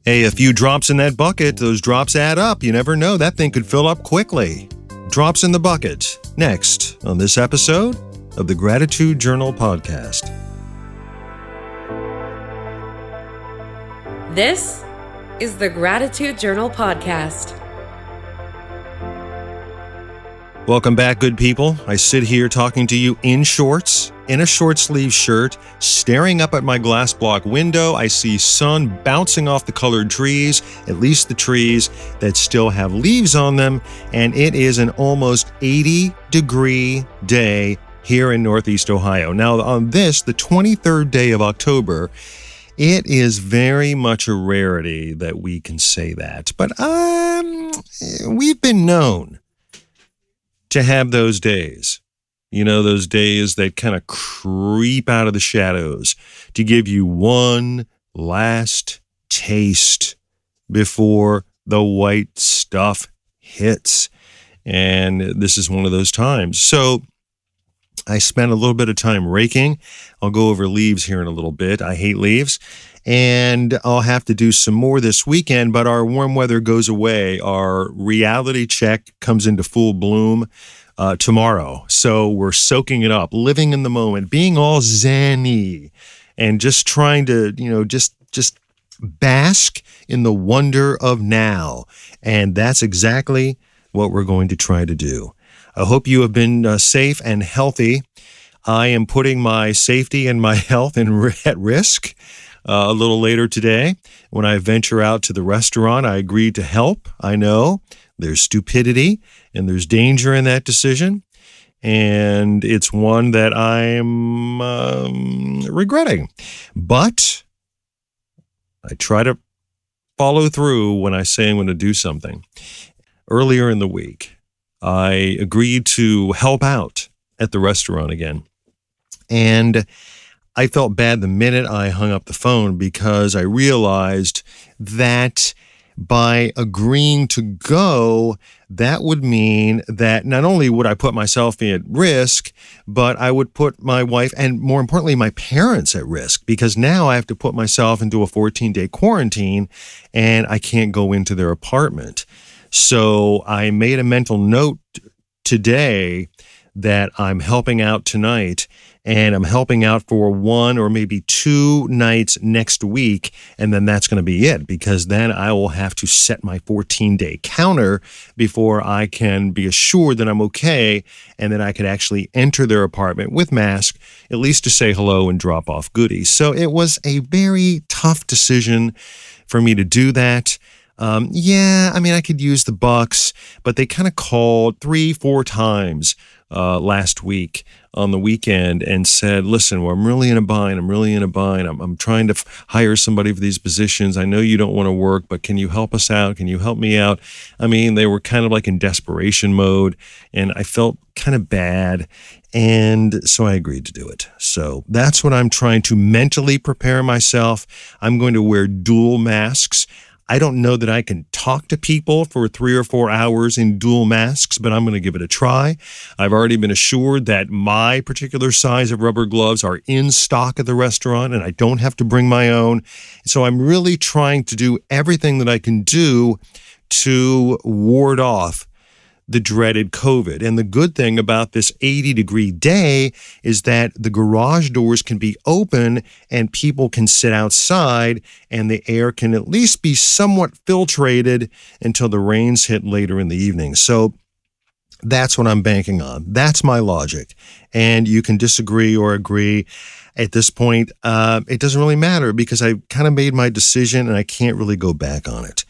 Hey, a few drops in that bucket, those drops add up. You never know, that thing could fill up quickly. Drops in the bucket, next on this episode of the Gratitude Journal podcast. This is the Gratitude Journal podcast. Welcome back, good people. I sit here talking to you in shorts, in a short sleeve shirt, staring up at my glass block window. I see sun bouncing off the colored trees, at least the trees that still have leaves on them, and it is an almost 80-degree day here in Northeast Ohio. Now, on this, the 23rd day of October, it is very much a rarity that we can say that, but we've been known to have those days, those days that kind of creep out of the shadows to give you one last taste before the white stuff hits. And this is one of those times. So I spent a little bit of time raking. I'll go over leaves here in a little bit. I hate leaves. And I'll have to do some more this weekend, but our warm weather goes away. Our reality check comes into full bloom tomorrow. So we're soaking it up, living in the moment, being all zen-y, and just trying to, just bask in the wonder of now. And that's exactly what we're going to try to do. I hope you have been safe and healthy. I am putting my safety and my health at risk a little later today. When I venture out to the restaurant, I agreed to help. I know there's stupidity and there's danger in that decision, and it's one that I'm regretting. But I try to follow through when I say I'm going to do something. Earlier in the week, I agreed to help out at the restaurant again. And I felt bad the minute I hung up the phone because I realized that by agreeing to go, that would mean that not only would I put myself at risk, but I would put my wife and, more importantly, my parents at risk, because now I have to put myself into a 14-day quarantine and I can't go into their apartment. So I made a mental note today that I'm helping out tonight, and I'm helping out for 1 or maybe 2 nights next week, and then that's going to be it, because then I will have to set my 14-day counter before I can be assured that I'm okay and that I could actually enter their apartment with mask, at least to say hello and drop off goodies. So it was a very tough decision for me to do that. I could use the bucks, but they kind of called 3-4 times last week on the weekend and said, listen, I'm really in a bind. I'm trying to hire somebody for these positions. I know you don't want to work, but can you help us out? Can you help me out? I mean, they were kind of like in desperation mode, and I felt kind of bad. And so I agreed to do it. So that's what I'm trying to mentally prepare myself. I'm going to wear dual masks. I don't know that I can talk to people for 3 or 4 hours in dual masks, but I'm going to give it a try. I've already been assured that my particular size of rubber gloves are in stock at the restaurant, and I don't have to bring my own. So I'm really trying to do everything that I can do to ward off the dreaded COVID. And the good thing about this 80-degree day is that the garage doors can be open and people can sit outside and the air can at least be somewhat filtrated until the rains hit later in the evening. So that's what I'm banking on. That's my logic. And you can disagree or agree. At this point, it doesn't really matter because I kind of made my decision and I can't really go back on it,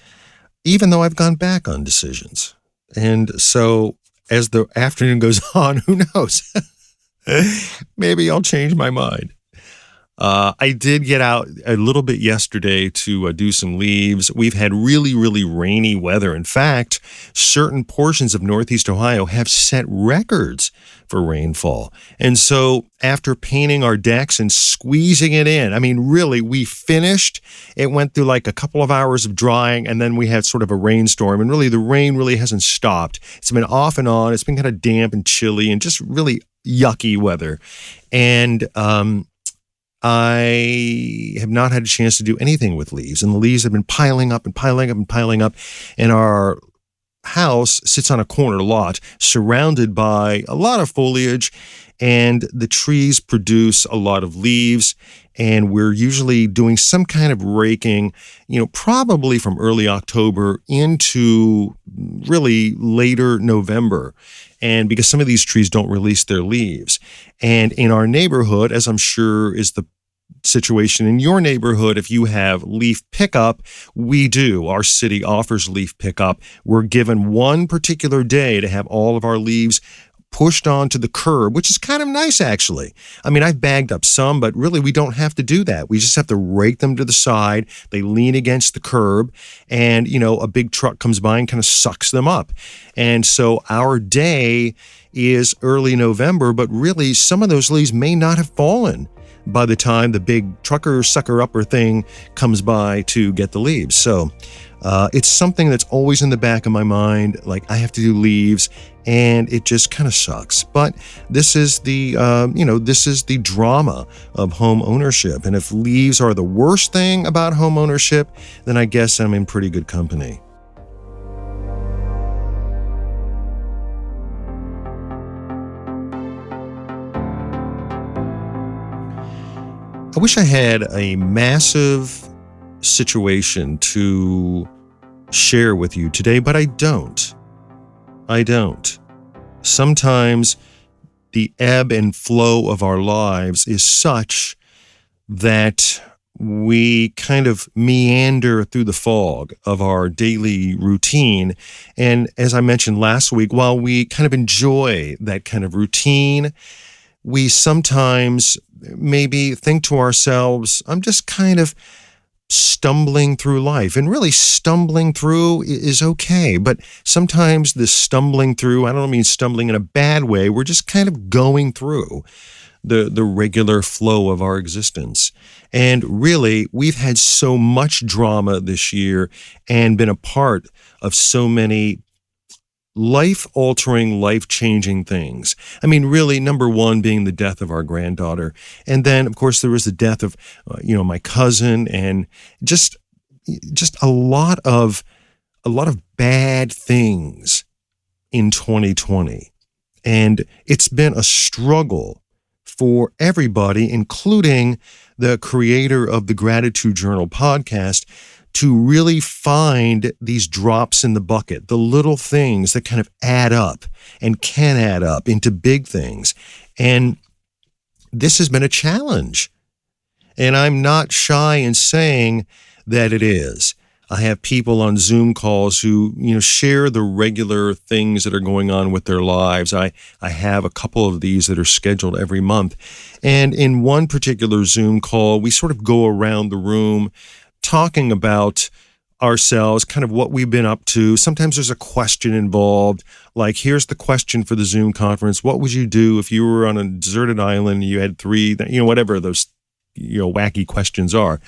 even though I've gone back on decisions. And so as the afternoon goes on, who knows? Maybe I'll change my mind. I did get out a little bit yesterday to do some leaves. We've had really, really rainy weather. In fact, certain portions of Northeast Ohio have set records for rainfall. And so after painting our decks and squeezing it in, I mean, really, we finished. It went through like a couple of hours of drying, and then we had sort of a rainstorm. And really, the rain really hasn't stopped. It's been off and on. It's been kind of damp and chilly and just really yucky weather. And I have not had a chance to do anything with leaves, and the leaves have been piling up and piling up and piling up, and our house sits on a corner lot surrounded by a lot of foliage, and the trees produce a lot of leaves, and we're usually doing some kind of raking, probably from early October into really later November. And because some of these trees don't release their leaves. And in our neighborhood, as I'm sure is the situation in your neighborhood, if you have leaf pickup, we do. Our city offers leaf pickup. We're given one particular day to have all of our leaves pushed onto the curb, which is kind of nice, actually. I mean, I've bagged up some, but really we don't have to do that. We just have to rake them to the side. They lean against the curb, and, a big truck comes by and kind of sucks them up. And so our day is early November, but really some of those leaves may not have fallen by the time the big trucker sucker-upper thing comes by to get the leaves. So it's something that's always in the back of my mind, like I have to do leaves, and it just kind of sucks. But this is the, this is the drama of home ownership. And if leaves are the worst thing about home ownership, then I guess I'm in pretty good company. I wish I had a massive situation to share with you today, but I don't. Sometimes the ebb and flow of our lives is such that we kind of meander through the fog of our daily routine. And as I mentioned last week, while we kind of enjoy that kind of routine, we sometimes maybe think to ourselves, I'm just kind of stumbling through life. And really, stumbling through is okay. But sometimes this stumbling through, I don't mean stumbling in a bad way, we're just kind of going through the regular flow of our existence. And really, we've had so much drama this year and been a part of so many life-altering, life-changing things. I mean, really, number one being the death of our granddaughter. And then, of course, there was the death of, my cousin, and just a lot of bad things in 2020. And it's been a struggle for everybody, including the creator of the Gratitude Journal podcast, to really find these drops in the bucket, the little things that kind of add up and can add up into big things. And this has been a challenge. And I'm not shy in saying that it is. I have people on Zoom calls who, share the regular things that are going on with their lives. I have a couple of these that are scheduled every month. And in one particular Zoom call, we sort of go around the room talking about ourselves, kind of what we've been up to. Sometimes there's a question involved, like, here's the question for the Zoom conference. What would you do if you were on a deserted island and you had three, whatever those, wacky questions are.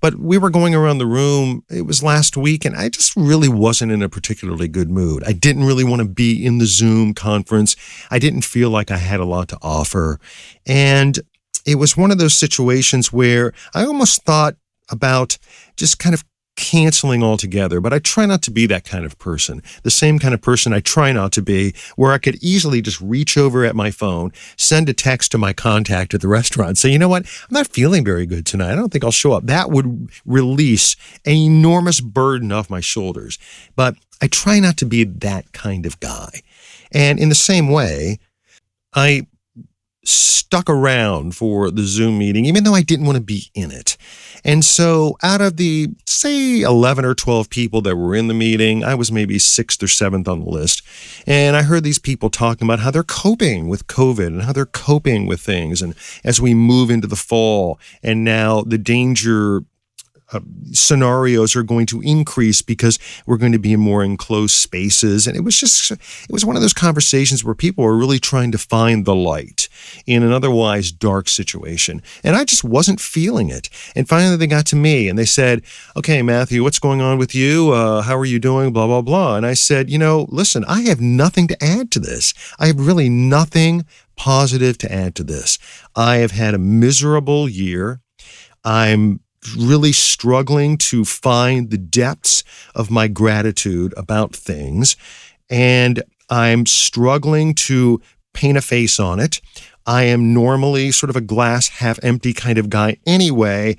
But we were going around the room, it was last week, and I just really wasn't in a particularly good mood. I didn't really want to be in the Zoom conference. I didn't feel like I had a lot to offer. And it was one of those situations where I almost thought about just kind of canceling altogether, but I try not to be that kind of person. The same kind of person I try not to be, where I could easily just reach over at my phone, send a text to my contact at the restaurant, say, you know what, I'm not feeling very good tonight. I don't think I'll show up. That would release an enormous burden off my shoulders. But I try not to be that kind of guy. And in the same way, I stuck around for the Zoom meeting, even though I didn't want to be in it. And so out of the, say, 11 or 12 people that were in the meeting, I was maybe 6th or 7th on the list. And I heard these people talking about how they're coping with COVID and how they're coping with things. And as we move into the fall, and now the danger scenarios are going to increase because we're going to be in more enclosed spaces. And it was one of those conversations where people were really trying to find the light in an otherwise dark situation. And I just wasn't feeling it. And finally they got to me and they said, okay, Matthew, what's going on with you? How are you doing? Blah, blah, blah. And I said, listen, I have nothing to add to this. I have really nothing positive to add to this. I have had a miserable year. I'm really struggling to find the depths of my gratitude about things, and I'm struggling to paint a face on it. I am normally sort of a glass half empty kind of guy anyway,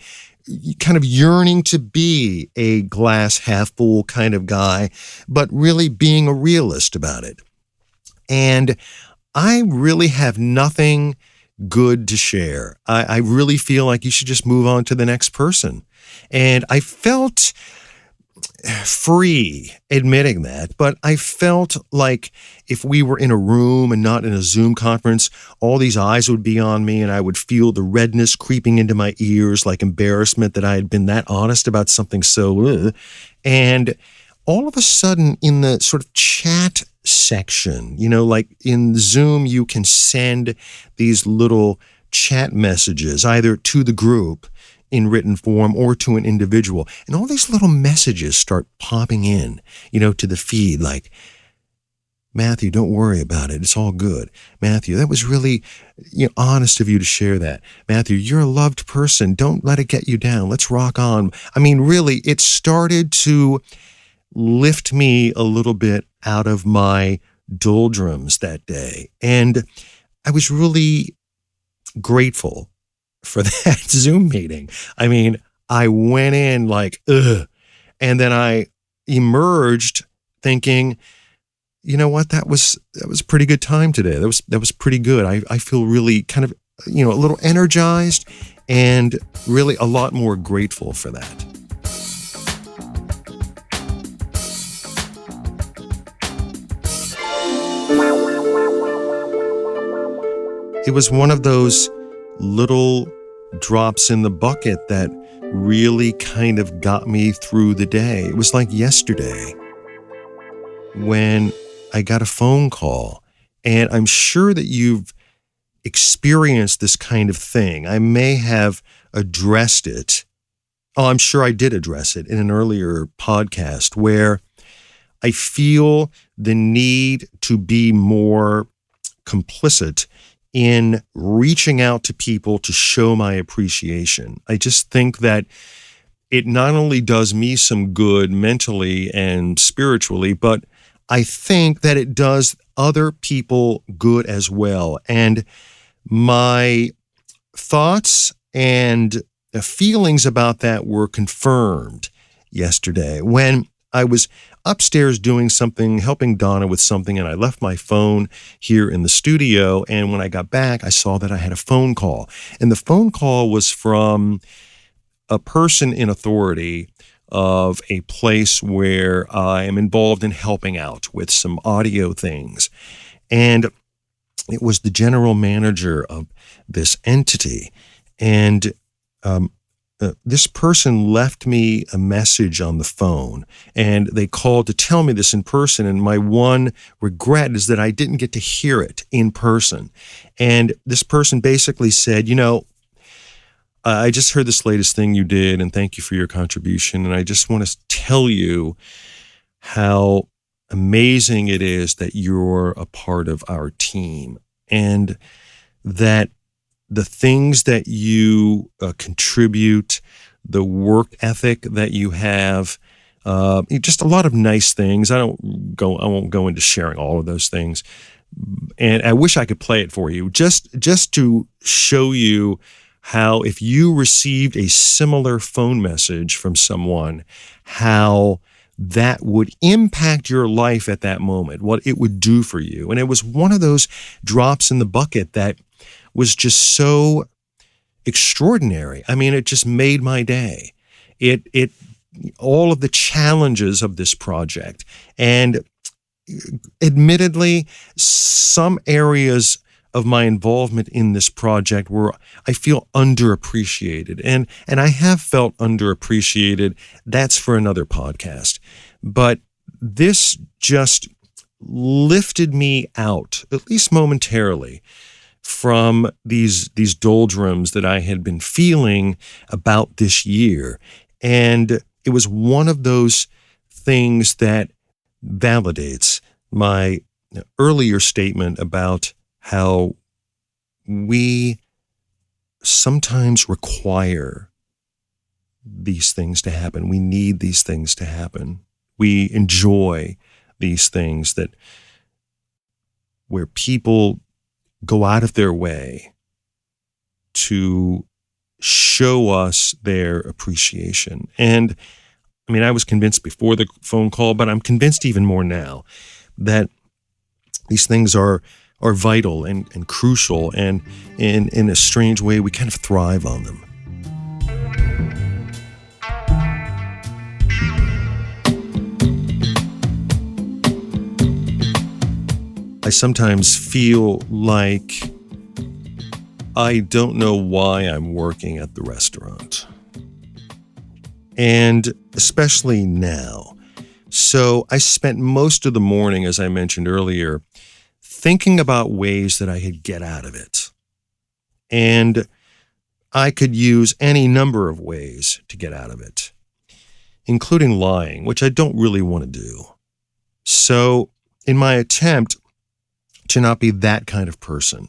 kind of yearning to be a glass half full kind of guy, but really being a realist about it. And I really have nothing good to share. I really feel like you should just move on to the next person. And I felt free admitting that, but I felt like if we were in a room and not in a Zoom conference, all these eyes would be on me and I would feel the redness creeping into my ears, like embarrassment that I had been that honest about something so. And all of a sudden in the sort of chat section, like in Zoom, you can send these little chat messages either to the group in written form or to an individual. And all these little messages start popping in, to the feed like, Matthew, don't worry about it. It's all good. Matthew, that was really honest of you to share that. Matthew, you're a loved person. Don't let it get you down. Let's rock on. I mean, really, it started to lift me a little bit out of my doldrums that day. And I was really grateful for that Zoom meeting. I mean, I went in like, ugh. And then I emerged thinking, you know what, that was a pretty good time today. That was pretty good. I feel really kind of, a little energized and really a lot more grateful for that. It was one of those little drops in the bucket that really kind of got me through the day. It was like yesterday when I got a phone call, and I'm sure that you've experienced this kind of thing. I may have addressed it. Oh, I'm sure I did address it in an earlier podcast where I feel the need to be more complicit in reaching out to people to show my appreciation. I just think that it not only does me some good mentally and spiritually, but I think that it does other people good as well. And my thoughts and feelings about that were confirmed yesterday when I was upstairs doing something, helping Donna with something, and I left my phone here in the studio. And when I got back, I saw that I had a phone call. And the phone call was from a person in authority of a place where I am involved in helping out with some audio things. And it was the general manager of this entity. And this person left me a message on the phone, and they called to tell me this in person. And my one regret is that I didn't get to hear it in person. And this person basically said, I just heard this latest thing you did, and thank you for your contribution. And I just want to tell you how amazing it is that you're a part of our team, and that the things that you contribute, the work ethic that you have, just a lot of nice things. I won't go into sharing all of those things. And I wish I could play it for you, just to show you how if you received a similar phone message from someone, how that would impact your life at that moment, what it would do for you. And it was one of those drops in the bucket that was just so extraordinary. I mean, it just made my day. It all of the challenges of this project, and admittedly, some areas of my involvement in this project were, I feel, underappreciated. And I have felt underappreciated. That's for another podcast. But this just lifted me out, at least momentarily, from these doldrums that I had been feeling about this year. And it was one of those things that validates my earlier statement about how we sometimes require these things to happen. We need these things to happen. We enjoy these things where people go out of their way to show us their appreciation. And I mean, I was convinced before the phone call, but I'm convinced even more now that these things are vital and crucial, and in a strange way, we kind of thrive on them. I sometimes feel like I don't know why I'm working at the restaurant. And especially now. So I spent most of the morning, as I mentioned earlier, thinking about ways that I could get out of it. And I could use any number of ways to get out of it, including lying, which I don't really want to do. So in my attempt to not be that kind of person,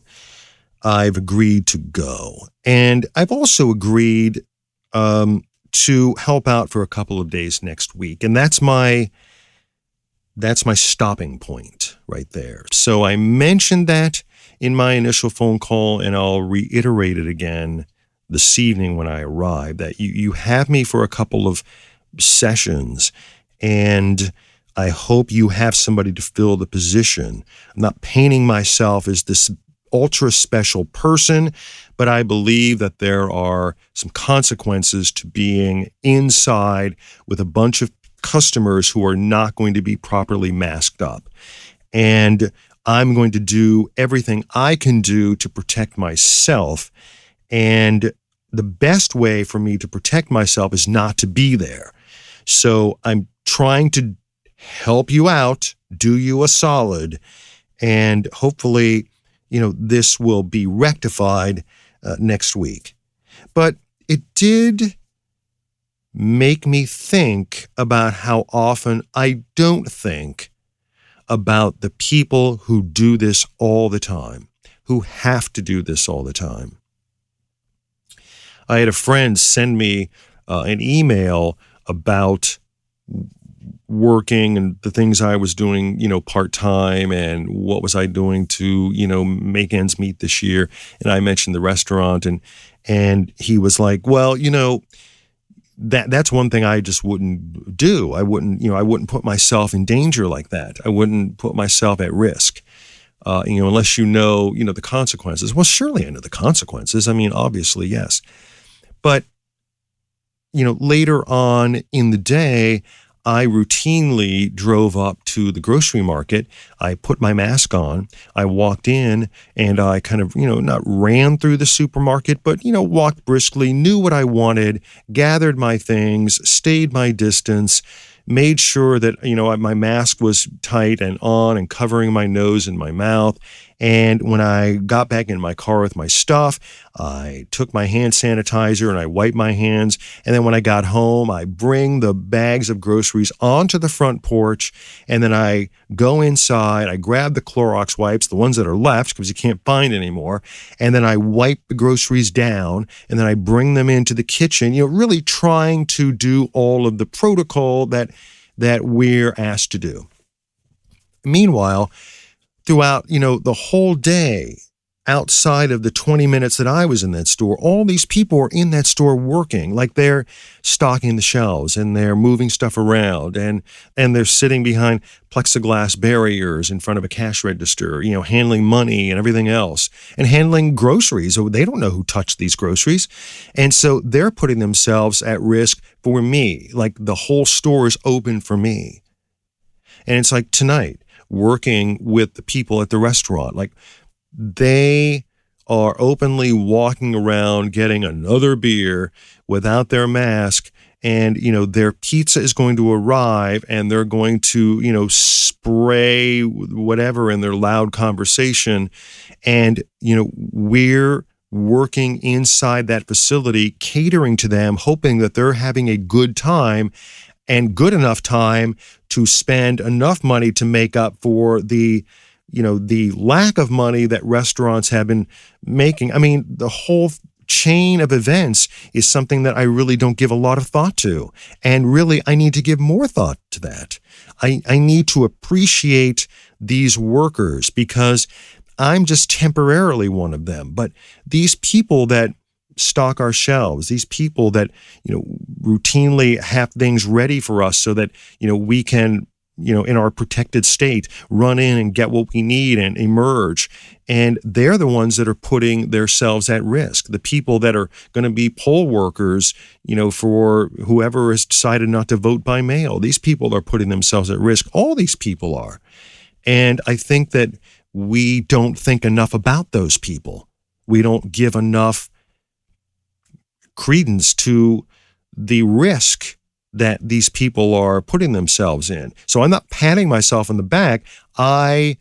I've agreed to go. And I've also agreed to help out for a couple of days next week. And that's my stopping point right there. So I mentioned that in my initial phone call, and I'll reiterate it again this evening when I arrive, that you have me for a couple of sessions, and I hope you have somebody to fill the position. I'm not painting myself as this ultra special person, but I believe that there are some consequences to being inside with a bunch of customers who are not going to be properly masked up. And I'm going to do everything I can do to protect myself. And the best way for me to protect myself is not to be there. So I'm trying to help you out, do you a solid, and hopefully, this will be rectified next week. But it did make me think about how often I don't think about the people who do this all the time, who have to do this all the time. I had a friend send me an email about working and the things I was doing, part-time, and what was I doing to, make ends meet this year. And I mentioned the restaurant, and he was like, well, that's one thing I just wouldn't do. I wouldn't put myself in danger like that. I wouldn't put myself at risk, unless the consequences. Well, surely I know the consequences. I mean, obviously, yes. But, later on in the day, I routinely drove up to the grocery market. I put my mask on. I walked in, and I kind of, not ran through the supermarket, but, walked briskly, knew what I wanted, gathered my things, stayed my distance, made sure that, my mask was tight and on and covering my nose and my mouth. And when I got back in my car with my stuff, I took my hand sanitizer and I wiped my hands. And then when I got home, I bring the bags of groceries onto the front porch. And then I go inside, I grab the Clorox wipes, the ones that are left because you can't find anymore. And then I wipe the groceries down, and then I bring them into the kitchen, really trying to do all of the protocol that we're asked to do. Meanwhile, throughout, the whole day, outside of the 20 minutes that I was in that store, all these people are in that store working, like they're stocking the shelves and they're moving stuff around, and they're sitting behind plexiglass barriers in front of a cash register, handling money and everything else, and handling groceries. So they don't know who touched these groceries. And so they're putting themselves at risk for me. Like the whole store is open for me. And it's like tonight, working with the people at the restaurant, like they are openly walking around getting another beer without their mask, and their pizza is going to arrive, and they're going to spray whatever in their loud conversation, and we're working inside that facility, catering to them, hoping that they're having a good time, and good enough time to spend enough money to make up for the the lack of money that restaurants have been making. I mean, the whole chain of events is something that I really don't give a lot of thought to. And really, I need to give more thought to that. I need to appreciate these workers because I'm just temporarily one of them. But these people that stock our shelves, these people that, routinely have things ready for us so that, we can, in our protected state, run in and get what we need and emerge. And they're the ones that are putting themselves at risk. The people that are going to be poll workers, for whoever has decided not to vote by mail. These people are putting themselves at risk. All these people are. And I think that we don't think enough about those people. We don't give enough credence to the risk that these people are putting themselves in. So I'm not patting myself on the back. I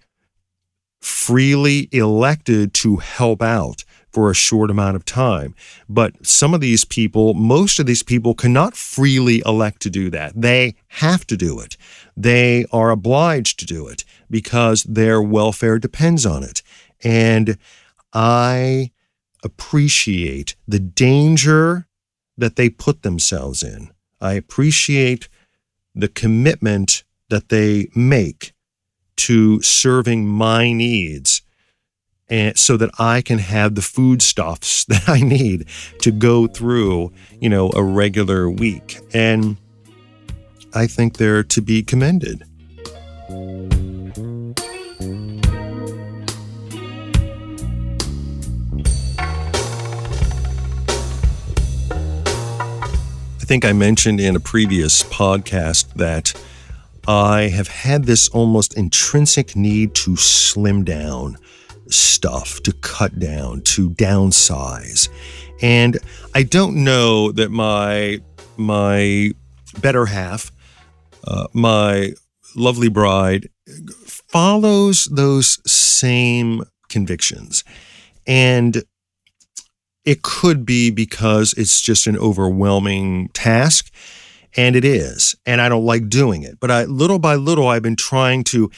freely elected to help out for a short amount of time. But some of these people, most of these people cannot freely elect to do that. They have to do it. They are obliged to do it because their welfare depends on it. And I appreciate the danger that they put themselves in. I appreciate the commitment that they make to serving my needs, and so that I can have the foodstuffs that I need to go through, a regular week. And I think they're to be commended. I think I mentioned in a previous podcast that I have had this almost intrinsic need to slim down stuff, to cut down, to downsize. And I don't know that my better half, my lovely bride, follows those same convictions. And it could be because it's just an overwhelming task, and it is, and I don't like doing it. But little by little, I've been trying to,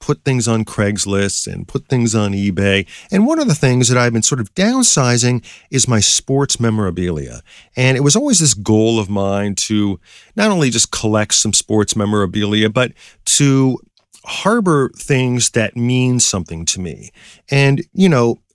put things on Craigslist and put things on eBay. And one of the things that I've been sort of downsizing is my sports memorabilia. And it was always this goal of mine to not only just collect some sports memorabilia, but to harbor things that mean something to me. And,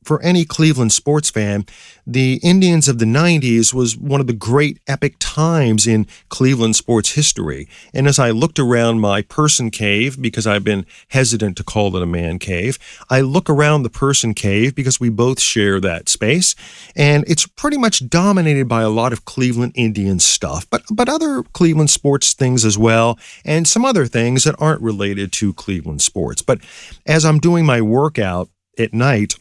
for any Cleveland sports fan, the Indians of the 90s was one of the great epic times in Cleveland sports history. And as I looked around my person cave, because I've been hesitant to call it a man cave, I look around the person cave because we both share that space. And it's pretty much dominated by a lot of Cleveland Indians stuff, but other Cleveland sports things as well, and some other things that aren't related to Cleveland sports. But as I'm doing my workout at night,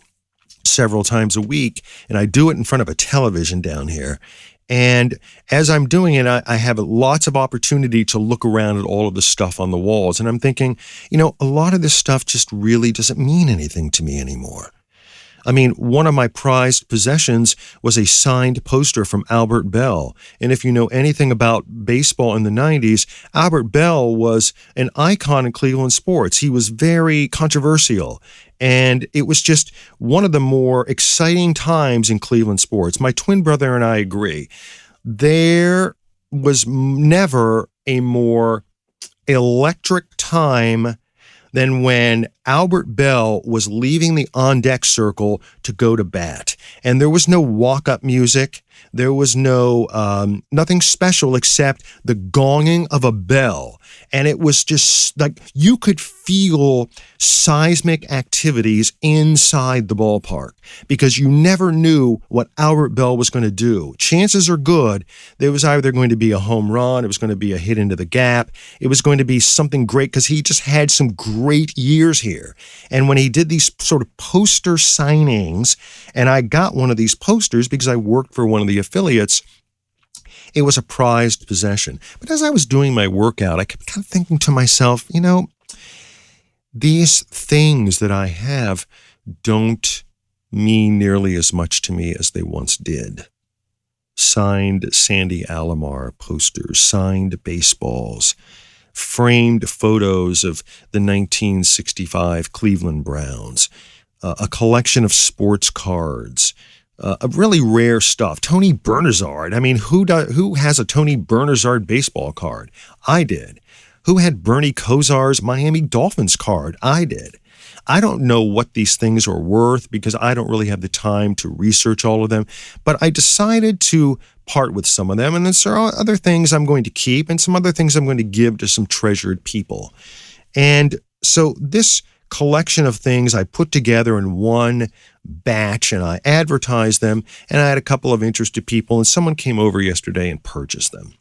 several times a week, and I do it in front of a television down here. And as I'm doing it, I have lots of opportunity to look around at all of the stuff on the walls. And I'm thinking, a lot of this stuff just really doesn't mean anything to me anymore. I mean, one of my prized possessions was a signed poster from Albert Bell. And if you know anything about baseball in the 90s, Albert Bell was an icon in Cleveland sports. He was very controversial. And it was just one of the more exciting times in Cleveland sports. My twin brother and I agree. There was never a more electric time than when Albert Bell was leaving the on-deck circle to go to bat. And there was no walk-up music. There was nothing special except the gonging of a bell. And it was just like you could feel seismic activities inside the ballpark because you never knew what Albert Bell was going to do. Chances are good there was either going to be a home run, it was going to be a hit into the gap, it was going to be something great because he just had some great years here. And when he did these sort of poster signings, and I got one of these posters because I worked for one of the affiliates, it was a prized possession. But as I was doing my workout, I kept kind of thinking to myself, these things that I have don't mean nearly as much to me as they once did. Signed Sandy Alomar posters, signed baseballs, framed photos of the 1965 Cleveland Browns, a collection of sports cards, really rare stuff. Tony Bernazard. I mean, who has a Tony Bernazard baseball card? I did. Who had Bernie Kosar's Miami Dolphins card? I did. I don't know what these things are worth because I don't really have the time to research all of them, but I decided to part with some of them, and there are other things I'm going to keep and some other things I'm going to give to some treasured people. And so this collection of things I put together in one batch, and I advertised them, and I had a couple of interested people, and someone came over yesterday and purchased them.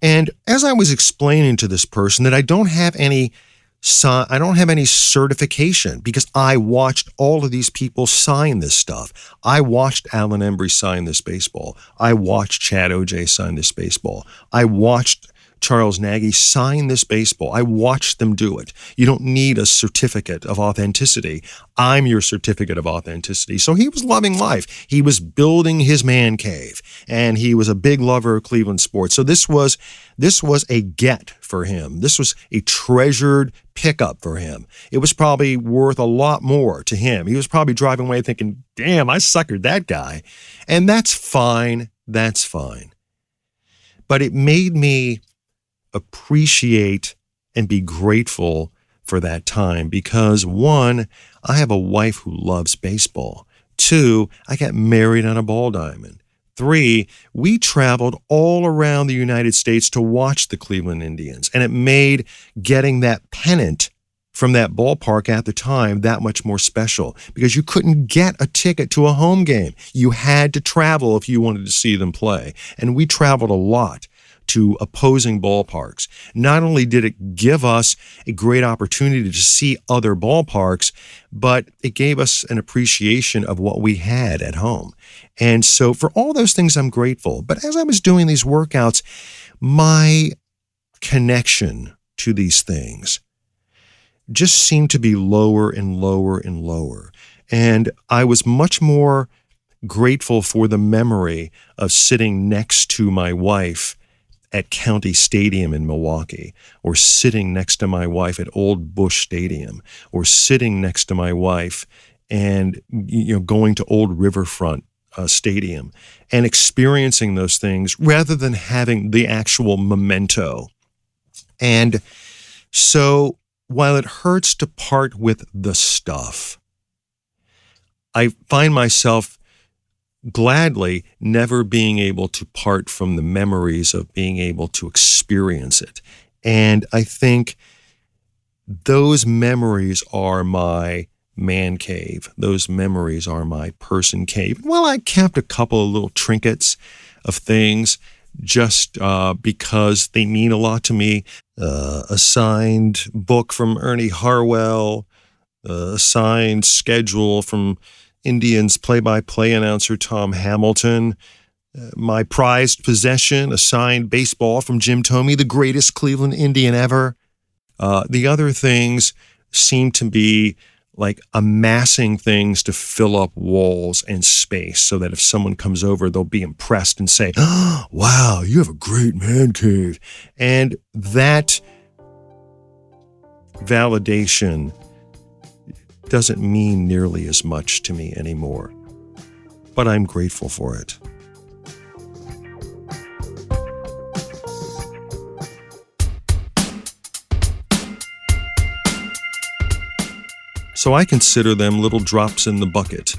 And as I was explaining to this person that I don't have any certification because I watched all of these people sign this stuff. I watched Alan Embry sign this baseball. I watched Chad O.J. sign this baseball. I watched Charles Nagy sign this baseball. I watched them do it. You don't need a certificate of authenticity. I'm your certificate of authenticity. So he was loving life. He was building his man cave, and he was a big lover of Cleveland sports. So this was a get for him. This was a treasured pickup for him. It was probably worth a lot more to him. He was probably driving away thinking, damn, I suckered that guy. And that's fine. That's fine. But it made me appreciate and be grateful for that time because, one, I have a wife who loves baseball. Two, I got married on a ball diamond. Three, we traveled all around the United States to watch the Cleveland Indians, and it made getting that pennant from that ballpark at the time that much more special because you couldn't get a ticket to a home game. You had to travel if you wanted to see them play, and we traveled a lot to opposing ballparks. Not only did it give us a great opportunity to see other ballparks, but it gave us an appreciation of what we had at home. And so for all those things, I'm grateful. But as I was doing these workouts, my connection to these things just seemed to be lower and lower and lower. And I was much more grateful for the memory of sitting next to my wife at County Stadium in Milwaukee, or sitting next to my wife at Old Bush Stadium, or sitting next to my wife and going to Old Riverfront Stadium and experiencing those things rather than having the actual memento. And so while it hurts to part with the stuff, I find myself gladly never being able to part from the memories of being able to experience it. And I think those memories are my man cave. Those memories are my person cave. Well, I kept a couple of little trinkets of things just because they mean a lot to me. A signed book from Ernie Harwell, a signed schedule from Indians play-by-play announcer Tom Hamilton, my prized possession, a signed baseball from Jim Thome, the greatest Cleveland Indian ever. The other things seem to be like amassing things to fill up walls and space so that if someone comes over, they'll be impressed and say, oh, wow, you have a great man cave. And that validation doesn't mean nearly as much to me anymore, but I'm grateful for it. So I consider them little drops in the bucket.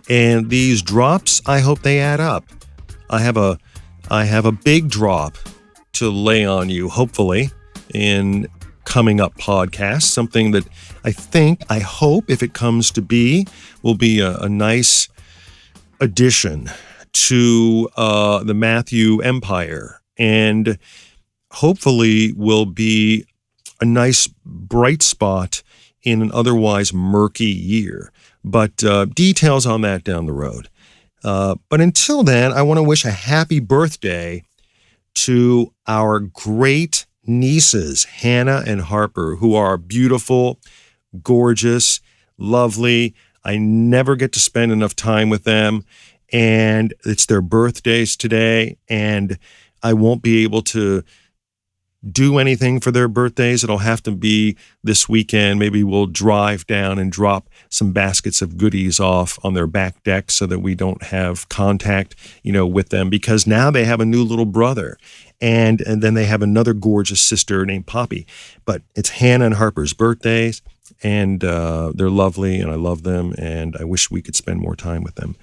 And these drops, I hope they add up. I have a big drop to lay on you, hopefully, in coming up podcasts, something that I hope, if it comes to be, will be a nice addition to the Matthew Empire, and hopefully will be a nice bright spot in an otherwise murky year. But details on that down the road. But until then, I want to wish a happy birthday to our great nieces, Hannah and Harper, who are beautiful, gorgeous, lovely. I never get to spend enough time with them, and it's their birthdays today, and I won't be able to do anything for their birthdays, it'll have to be this weekend. Maybe we'll drive down and drop some baskets of goodies off on their back deck so that we don't have contact, with them, because now they have a new little brother. And then they have another gorgeous sister named Poppy. But it's Hannah and Harper's birthdays, and they're lovely, and I love them, and I wish we could spend more time with them.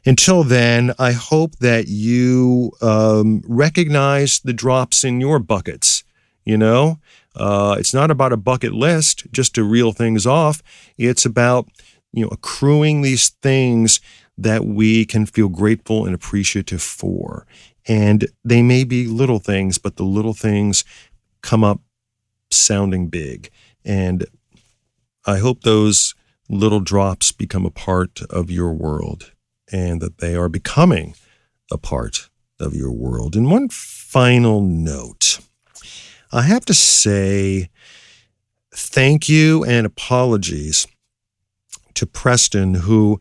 Until then, I hope that you recognize the drops in your buckets. It's not about a bucket list just to reel things off. It's about, accruing these things that we can feel grateful and appreciative for. And they may be little things, but the little things come up sounding big. And I hope those little drops become a part of your world, and that they are becoming a part of your world. And one final note, I have to say thank you and apologies to Preston, who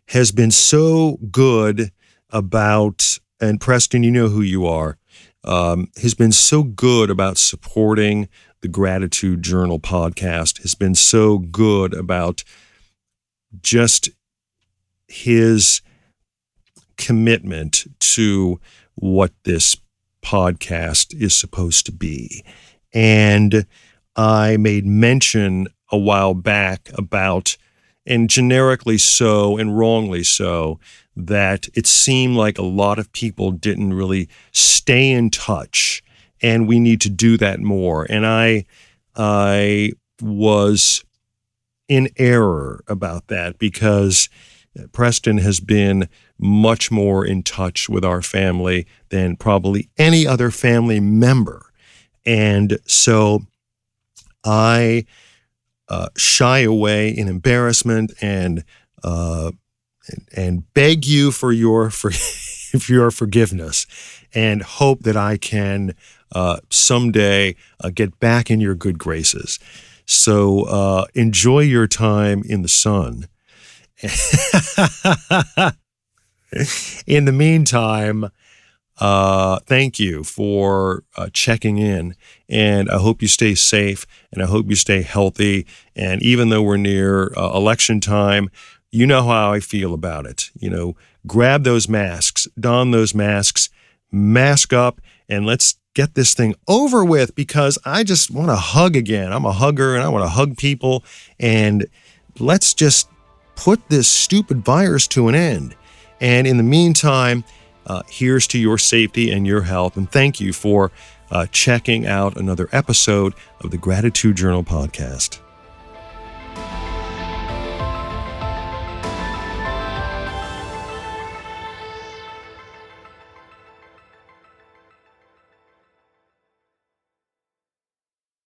has been so good about, and Preston, you know who you are, has been so good about supporting the Gratitude Journal podcast, has been so good about just his commitment to what this podcast is supposed to be. And I made mention a while back about, and generically so and wrongly so, that it seemed like a lot of people didn't really stay in touch, and we need to do that more. And I was in error about that, because Preston has been much more in touch with our family than probably any other family member. And so I shy away in embarrassment and beg you for your forgiveness, and hope that I can someday get back in your good graces. So enjoy your time in the sun. In the meantime, thank you for checking in, and I hope you stay safe, and I hope you stay healthy. And even though we're near election time, you know how I feel about it. Grab those masks, don those masks, mask up, and let's get this thing over with, because I just want to hug again. I'm a hugger, and I want to hug people, and let's just put this stupid virus to an end. And in the meantime, here's to your safety and your health. And thank you for checking out another episode of the Gratitude Journal podcast.